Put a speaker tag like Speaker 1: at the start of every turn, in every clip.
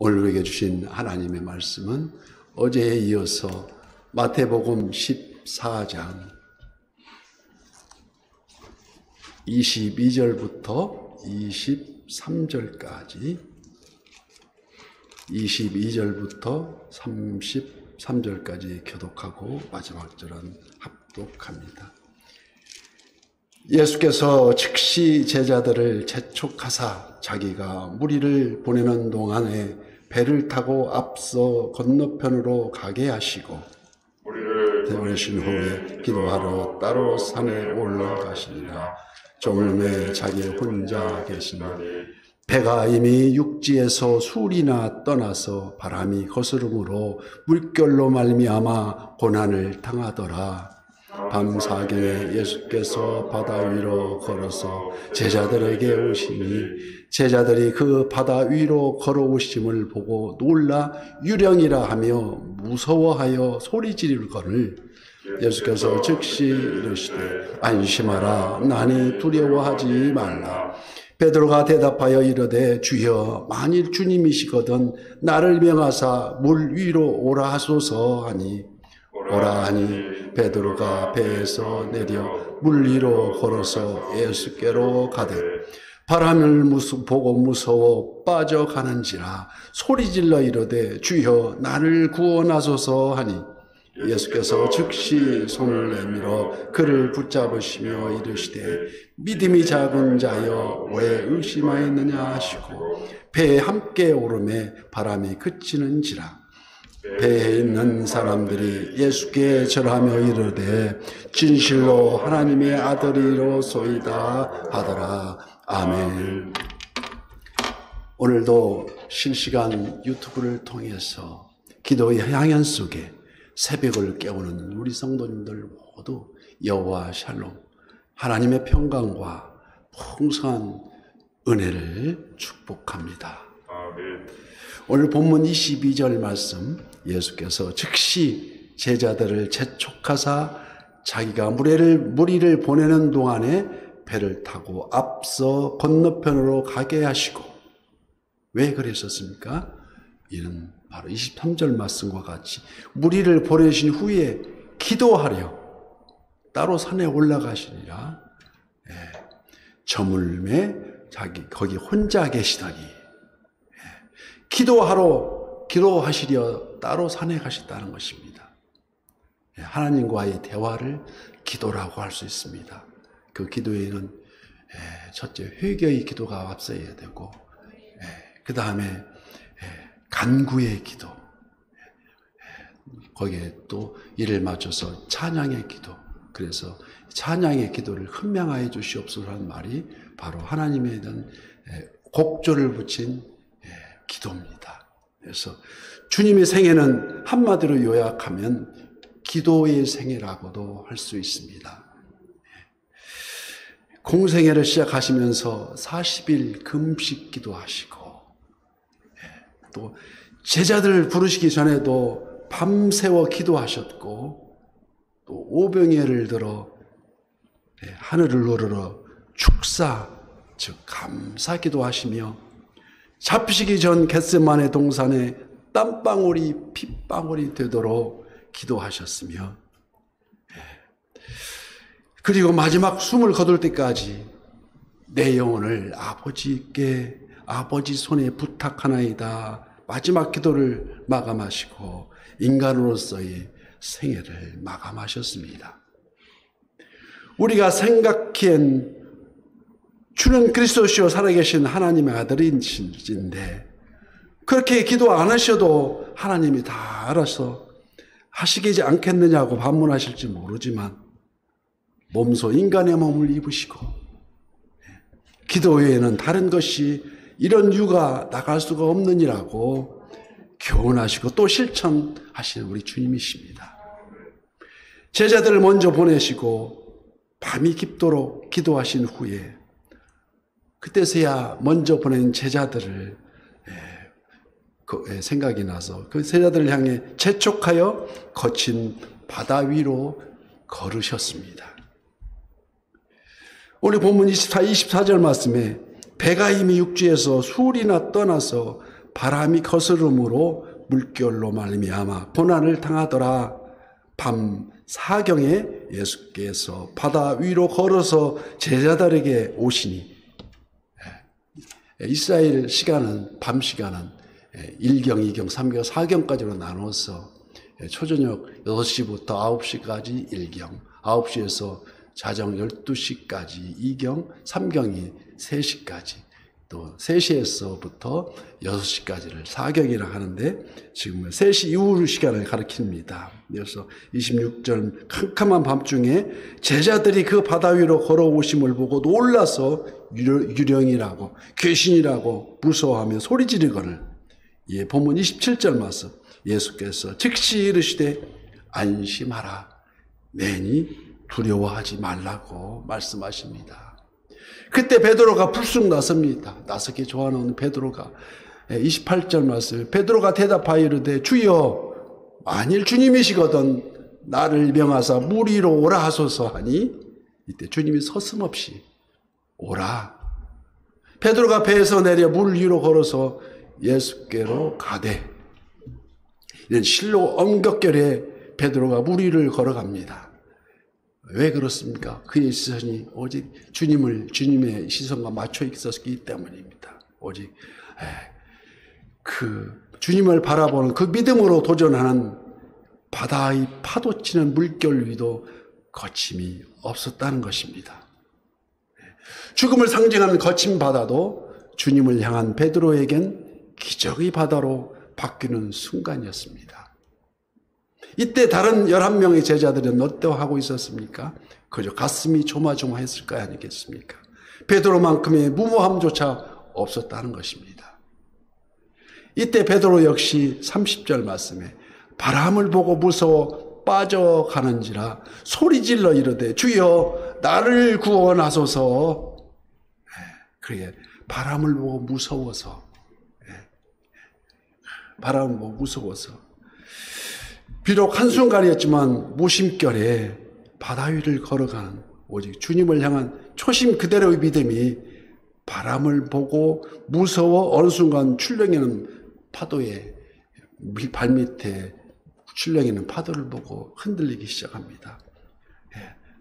Speaker 1: 오늘 우리에게 주신 하나님의 말씀은 어제에 이어서 마태복음 14장 22절부터 23절까지 22절부터 33절까지 교독하고 마지막 절은 합독합니다. 예수께서 즉시 제자들을 재촉하사 자기가 무리를 보내는 동안에 배를 타고 앞서 건너편으로 가게 하시고 보내신 후에 기도하러 따로 산에 올라가시니라. 종음에 자기 혼자 계시니 배가 이미 육지에서 술이나 떠나서 바람이 거스름으로 물결로 말미암아 고난을 당하더라. 밤사경에 예수께서 바다 위로 걸어서 제자들에게 오시니 제자들이 그 바다 위로 걸어오심을 보고 놀라 유령이라 하며 무서워하여 소리 지르거늘 예수께서 즉시 이르시되 안심하라 나니 두려워하지 말라. 베드로가 대답하여 이르되 주여 만일 주님이시거든 나를 명하사 물 위로 오라 하소서 하니 오라 하니 베드로가 배에서 내려 물 위로 걸어서 예수께로 가되 바람을 보고 무서워 빠져가는지라 소리질러 이르되 주여 나를 구원하소서 하니 예수께서 즉시 손을 내밀어 그를 붙잡으시며 이르시되 믿음이 작은 자여 왜 의심하였느냐 하시고 배에 함께 오르매 바람이 그치는지라. 배에 있는 사람들이 예수께 절하며 이르되 진실로 하나님의 아들이로소이다 하더라. 아멘. 오늘도 실시간 유튜브를 통해서 기도의 향연 속에 새벽을 깨우는 우리 성도님들 모두 여호와 샬롬 하나님의 평강과 풍성한 은혜를 축복합니다. 아멘. 오늘 본문 22절 말씀 예수께서 즉시 제자들을 재촉하사 자기가 무리를 보내는 동안에 배를 타고 앞서 건너편으로 가게 하시고 왜 그랬었습니까? 이는 바로 23절 말씀과 같이 무리를 보내신 후에 기도하려 따로 산에 올라가시니라. 저물매 자기 거기 혼자 계시더니 기도하시려 따로 산에 가셨다는 것입니다. 하나님과의 대화를 기도라고 할 수 있습니다. 그 기도에는 첫째 회개의 기도가 앞서야 되고 그 다음에 간구의 기도, 거기에 또 이를 맞춰서 찬양의 기도. 그래서 찬양의 기도를 현명하여 주시옵소서라는 말이 바로 하나님에 대한 곡조를 붙인 기도입니다. 그래서 주님의 생애는 한마디로 요약하면 기도의 생애라고도 할 수 있습니다. 공생애를 시작하시면서 40일 금식 기도하시고 또 제자들 부르시기 전에도 밤새워 기도하셨고 또 오병이어를 들어 하늘을 우러러 축사 즉 감사 기도하시며 잡히시기 전 겟세마네 동산에 땀방울이 핏방울이 되도록 기도하셨으며 그리고 마지막 숨을 거둘 때까지 내 영혼을 아버지께 아버지 손에 부탁하나이다. 마지막 기도를 마감하시고 인간으로서의 생애를 마감하셨습니다. 우리가 생각기엔 주는 그리스도시요 살아계신 하나님의 아들이신데 그렇게 기도 안 하셔도 하나님이 다 알아서 하시지 않겠느냐고 반문하실지 모르지만 몸소 인간의 몸을 입으시고 기도 외에는 다른 것이 이런 유가 나갈 수가 없느니라고 교훈하시고 또 실천하시는 우리 주님이십니다. 제자들을 먼저 보내시고 밤이 깊도록 기도하신 후에 그때서야 먼저 보낸 제자들을 생각이 나서 그 제자들을 향해 재촉하여 거친 바다 위로 걸으셨습니다. 오늘 본문 24절 말씀에 배가 이미 육지에서 술이나 떠나서 바람이 거스름으로 물결로 말미암아 고난을 당하더라. 밤 사경에 예수께서 바다 위로 걸어서 제자들에게 오시니, 이스라엘 시간은 밤 시간은 1경, 2경, 3경, 4경까지로 나눠서 초저녁 6시부터 9시까지 1경, 9시에서 자정 12시까지 2경, 3경이 3시까지, 또 3시에서부터 6시까지를 4경이라 하는데 지금 3시 이후 시간을 가리킵니다. 그래서 26절 캄캄한 밤중에 제자들이 그 바다 위로 걸어오심을 보고 놀라서 유령이라고 귀신이라고 무서워하며 소리 지르거늘, 예, 본문 27절 말씀, 예수께서 즉시 이르시되 안심하라, 내니 두려워하지 말라고 말씀하십니다. 그때 베드로가 불쑥 나섭니다. 나서기 좋아하는 베드로가 28절 말씀, 베드로가 대답하여 이르되 주여 만일 주님이시거든 나를 명하사 물 위로 오라 하소서 하니, 이때 주님이 서슴없이 오라. 베드로가 배에서 내려 물 위로 걸어서 예수께로 가되, 이런 실로 엄격결에 베드로가 물 위를 걸어갑니다. 왜 그렇습니까? 그의 시선이 오직 주님의 시선과 맞춰 있었기 때문입니다. 오직 그 주님을 바라보는 그 믿음으로 도전하는 바다의 파도치는 물결 위도 거침이 없었다는 것입니다. 죽음을 상징하는 거친 바다도 주님을 향한 베드로에겐 기적의 바다로 바뀌는 순간이었습니다. 이때 다른 11명의 제자들은 어떠하고 있었습니까? 그저 가슴이 조마조마했을 거 아니겠습니까? 베드로만큼의 무모함조차 없었다는 것입니다. 이때 베드로 역시 30절 말씀에 바람을 보고 무서워 빠져가는지라 소리질러 이르되 주여 나를 구원하소서. 그게 바람을 보고 무서워서, 바람을 보고 무서워서, 비록 한순간이었지만 무심결에 바다 위를 걸어가는 오직 주님을 향한 초심 그대로의 믿음이 바람을 보고 무서워 어느 순간 출렁이는 파도에 발밑에 출렁이는 파도를 보고 흔들리기 시작합니다.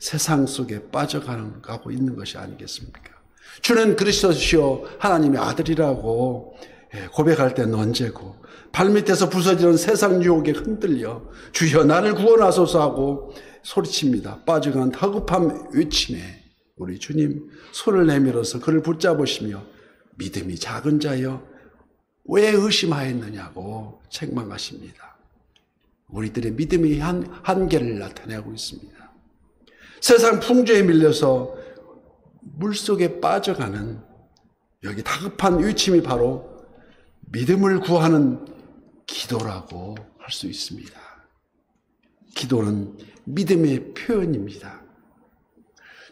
Speaker 1: 세상 속에 빠져가고 있는 것이 아니겠습니까? 주는 그리스도시요 하나님의 아들이라고 고백할 때는 언제고, 발밑에서 부서지는 세상 유혹에 흔들려 주여 나를 구원하소서 하고 소리칩니다. 빠져간 다급함 외침에 우리 주님 손을 내밀어서 그를 붙잡으시며 믿음이 작은 자여 왜 의심하였느냐고 책망하십니다. 우리들의 믿음의 한계를 나타내고 있습니다. 세상 풍조에 밀려서 물속에 빠져가는 여기 다급한 외침이 바로 믿음을 구하는 기도라고 할 수 있습니다. 기도는 믿음의 표현입니다.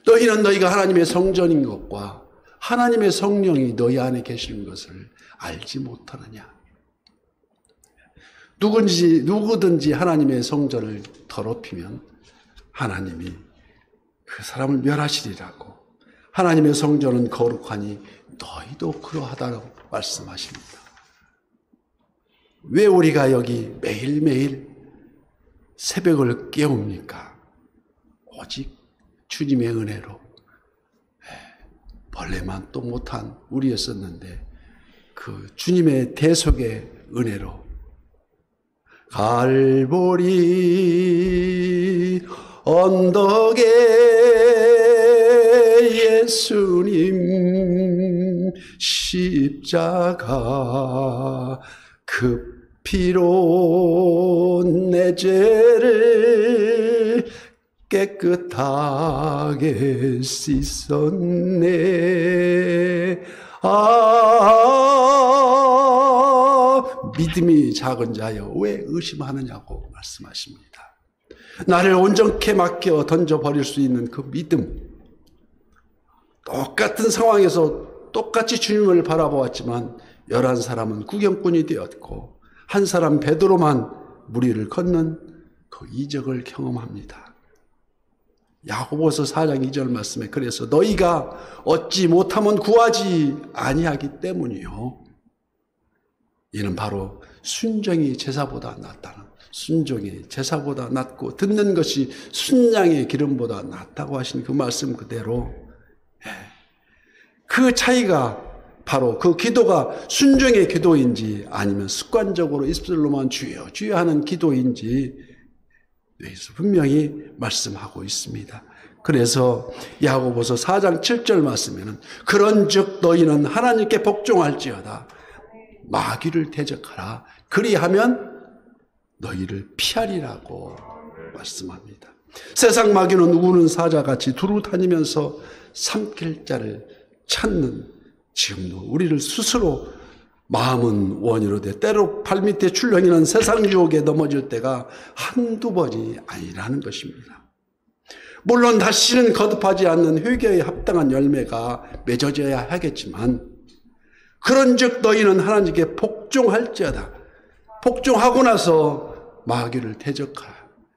Speaker 1: 너희는 너희가 하나님의 성전인 것과 하나님의 성령이 너희 안에 계시는 것을 알지 못하느냐. 누구든지 하나님의 성전을 더럽히면 하나님이 그 사람을 멸하시리라고, 하나님의 성전은 거룩하니 너희도 그러하다고 말씀하십니다. 왜 우리가 여기 매일매일 새벽을 깨웁니까? 오직 주님의 은혜로. 벌레만 또 못한 우리였었는데 그 주님의 대속의 은혜로 갈보리 언덕에 예수님 십자가 그 피로 내 죄를 깨끗하게 씻었네. 믿음이 작은 자여 왜 의심하느냐고 말씀하십니다. 나를 온전케 맡겨 던져버릴 수 있는 그 믿음. 똑같은 상황에서 똑같이 주님을 바라보았지만 11사람은 구경꾼이 되었고 한 사람 베드로만 물 위를 걷는 그 이적을 경험합니다. 야고보서 4장 2절 말씀에 그래서 너희가 얻지 못하면 구하지 아니하기 때문이요. 이는 바로 순종이 제사보다 낫다는, 순종이 제사보다 낫고 듣는 것이 순양의 기름보다 낫다고 하신 그 말씀 그대로, 그 차이가 바로 그 기도가 순종의 기도인지 아니면 습관적으로 입술로만 주여 주여 하는 기도인지 여기서 분명히 말씀하고 있습니다. 그래서 야고보서 4장 7절 말씀에는 그런즉 너희는 하나님께 복종할지어다 마귀를 대적하라 그리하면 너희를 피하리라고 말씀합니다. 세상 마귀는 우는 사자같이 두루 다니면서 삼킬 자를 찾는, 지금도 우리를 스스로 마음은 원이로 돼 때로 발밑에 출렁이는 세상 유혹에 넘어질 때가 한두 번이 아니라는 것입니다. 물론 다시는 거듭하지 않는 회개에 합당한 열매가 맺어져야 하겠지만 그런즉 너희는 하나님께 복종할지어다. 복종하고 나서 마귀를 대적하라.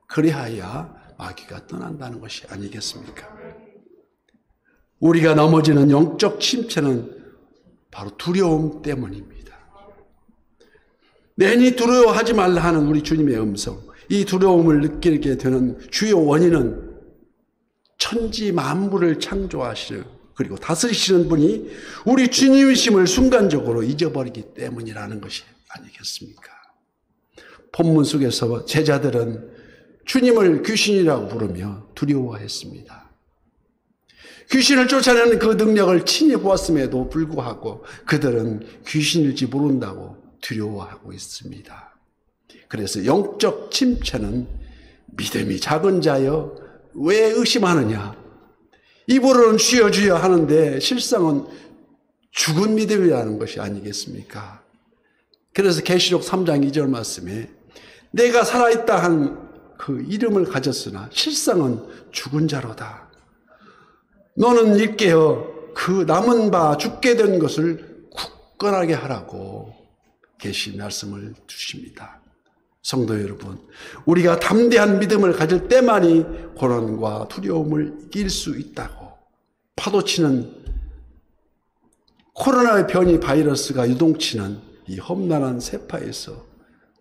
Speaker 1: 그리하여 마귀가 떠난다는 것이 아니겠습니까? 우리가 넘어지는 영적 침체는 바로 두려움 때문입니다. 괜히 두려워하지 말라 하는 우리 주님의 음성, 이 두려움을 느끼게 되는 주요 원인은 천지 만물을 창조하시는 그리고 다스리시는 분이 우리 주님이심을 순간적으로 잊어버리기 때문이라는 것이 아니겠습니까? 본문 속에서 제자들은 주님을 귀신이라고 부르며 두려워했습니다. 귀신을 쫓아내는 그 능력을 친히 보았음에도 불구하고 그들은 귀신일지 모른다고 두려워하고 있습니다. 그래서 영적 침체는 믿음이 작은 자여 왜 의심하느냐? 입으로는 주여 주여 하는데 실상은 죽은 믿음이라는 것이 아니겠습니까? 그래서 계시록 3장 2절 말씀에 내가 살아있다 한 그 이름을 가졌으나 실상은 죽은 자로다. 너는 일깨어 그 남은 바 죽게 된 것을 굳건하게 하라고 계시 말씀을 주십니다. 성도 여러분, 우리가 담대한 믿음을 가질 때만이 고난과 두려움을 이길 수 있다고. 파도치는 코로나의 변이 바이러스가 유동치는 이 험난한 세파에서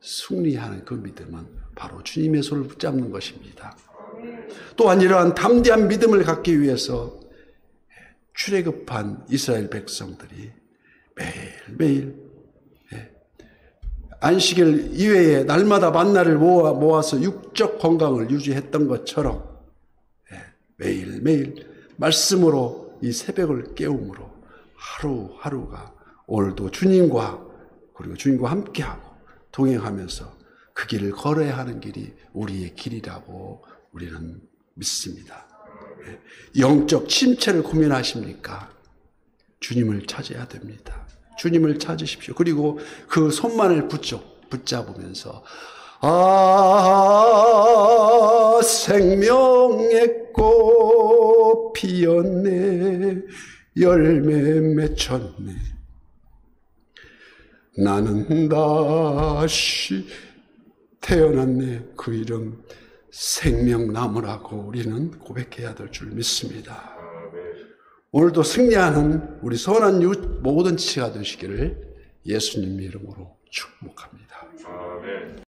Speaker 1: 승리하는 그 믿음은 바로 주님의 손을 붙잡는 것입니다. 또한 이러한 담대한 믿음을 갖기 위해서 출애굽한 이스라엘 백성들이 매일매일 안식일 이외에 날마다 만나를 모아서 육적 건강을 유지했던 것처럼 매일매일 말씀으로 이 새벽을 깨움으로 하루하루가 오늘도 주님과 그리고 주님과 함께하고 동행하면서 그 길을 걸어야 하는 길이 우리의 길이라고 우리는 믿습니다. 영적 침체를 고민하십니까? 주님을 찾아야 됩니다. 주님을 찾으십시오. 그리고 그 손만을 붙잡으면서 생명의 꽃 피었네 열매 맺혔네 나는 다시 태어났네 그 이름 생명나무라고 우리는 고백해야 될 줄 믿습니다. 오늘도 승리하는 우리 선한 이웃 모든 지체가 되시기를 예수님 이름으로 축복합니다.